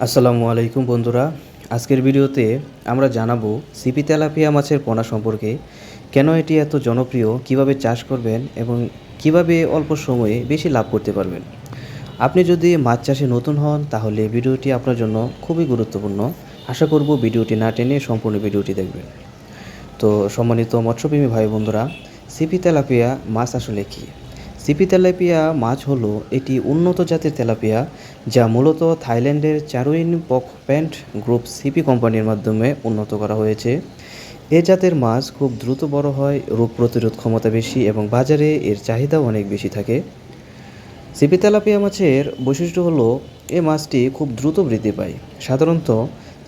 আসসালামু আলাইকুম বন্ধুরা। আজকের ভিডিওতে আমরা জানাবো সিপি তেলাপিয়া মাছের পোনা সম্পর্কে। কেন এটি এত জনপ্রিয়, কিভাবে চাষ করবেন এবং কিভাবে অল্প সময়ে বেশি লাভ করতে পারবেন। আপনি যদি মাছ চাষে নতুন হন তাহলে ভিডিওটি আপনার জন্য খুবই গুরুত্বপূর্ণ। আশা করব ভিডিওটি না টেনে সম্পূর্ণ ভিডিওটি দেখবেন। তো সম্মানিত মৎস্যপ্রেমী ভাই বোনেরা, সিপি তেলাপিয়া মাছ আসলে কী? সিপি তেলাপিয়া মাছ হলো এটি উন্নত জাতের তেলাপিয়া, যা মূলত থাইল্যান্ডের চারুইন পকপ্যান্ট গ্রুপ সিপি কোম্পানির মাধ্যমে উন্নত করা হয়েছে। এ জাতের মাছ খুব দ্রুত বড় হয়, রোগ প্রতিরোধ ক্ষমতা বেশি এবং বাজারে এর চাহিদাও অনেক বেশি থাকে। সিপি তেলাপিয়া মাছের বৈশিষ্ট্য হলো এ মাছটি খুব দ্রুত বৃদ্ধি পায়। সাধারণত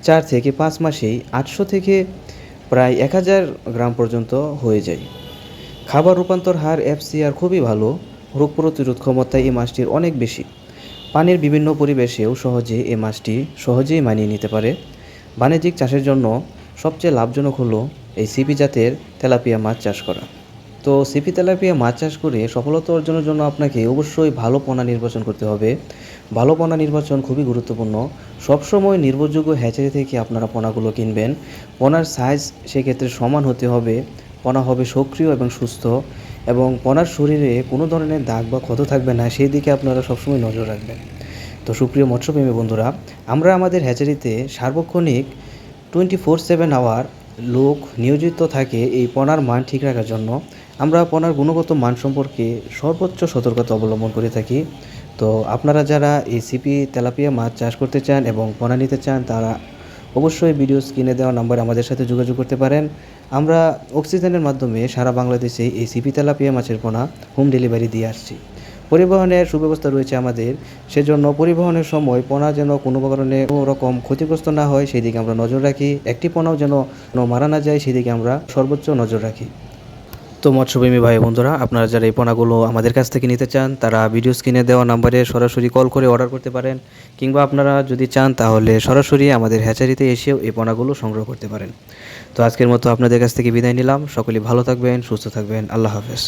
4 থেকে 5 মাসেই 800 থেকে প্রায় 1000 গ্রাম পর্যন্ত হয়ে যায়। খাবার রূপান্তর হার এফসিআর খুবই ভালো, রোগ প্রতিরোধ ক্ষমতা এই মাছটির অনেক বেশি। পানির বিভিন্ন পরিবেশেও এই মাছটি সহজেই মানিয়ে নিতে পারে। বাণিজ্যিক চাষের জন্য সবচেয়ে লাভজনক হলো এই সিপি জাতের তেলাপিয়া মাছ চাষ করা। তো সিপি তেলাপিয়া মাছ চাষ করে সফলতা অর্জনের জন্য আপনাকে অবশ্যই ভালো পোনা নির্বাচন করতে হবে। ভালো পোনা নির্বাচন খুবই গুরুত্বপূর্ণ। সবসময় নির্ভরযোগ্য হ্যাচারি থেকে আপনারা পোনাগুলো কিনবেন। পোনার সাইজ সেক্ষেত্রে সমান হতে হবে। পোনা হবে সক্রিয় এবং সুস্থ, এবং পোনার শরীরে কোনো ধরনের দাগ বা ক্ষত থাকবে না, সেই দিকে আপনারা সবসময় নজর রাখবেন। তো সুপ্রিয় মৎস্যপ্রেমী বন্ধুরা, আমরা আমাদের হ্যাচারিতে সার্বক্ষণিক 24/7 আওয়ার লোক নিয়োজিত থাকে এই পোনার মান ঠিক রাখার জন্য। আমরা পোনার গুণগত মান সম্পর্কে সর্বোচ্চ সতর্কতা অবলম্বন করে থাকি। তো আপনারা যারা এই সিপি তেলাপিয়া মাছ চাষ করতে চান এবং পোনা নিতে চান, তারা অবশ্যই ভিডিও স্ক্রিনে দেওয়া নাম্বারে আমাদের সাথে যোগাযোগ করতে পারেন। আমরা অক্সিজেনের মাধ্যমে সারা বাংলাদেশে এই সিপি তেলাপিয়া মাছের পোনা হোম ডেলিভারি দিয়ে আসছি। পরিবহনের সুব্যবস্থা রয়েছে আমাদের, সেজন্য পরিবহনের সময় পোনা যেন কোনো কারণে কোনো রকম ক্ষতিগ্রস্ত না হয় সেই দিকে আমরা নজর রাখি। একটি পোনাও যেন মারা না যায় সেই দিকে আমরা সর্বোচ্চ নজর রাখি। তো মৎস্যপ্রেমী ভাই বন্ধুরা, আপনারা যারা এই পোনাগুলো আমাদের কাছ থেকে নিতে চান, তারা ভিডিও স্ক্রিনে দেওয়া নাম্বারে সরাসরি কল করে অর্ডার করতে পারেন, কিংবা আপনারা যদি চান তাহলে সরাসরি আমাদের হ্যাচারিতে এসেও এই পোনাগুলো সংগ্রহ করতে পারেন। তো আজকের মতো আপনাদের কাছ থেকে বিদায় নিলাম। সকলেই ভালো থাকবেন, সুস্থ থাকবেন। আল্লাহ হাফেজ।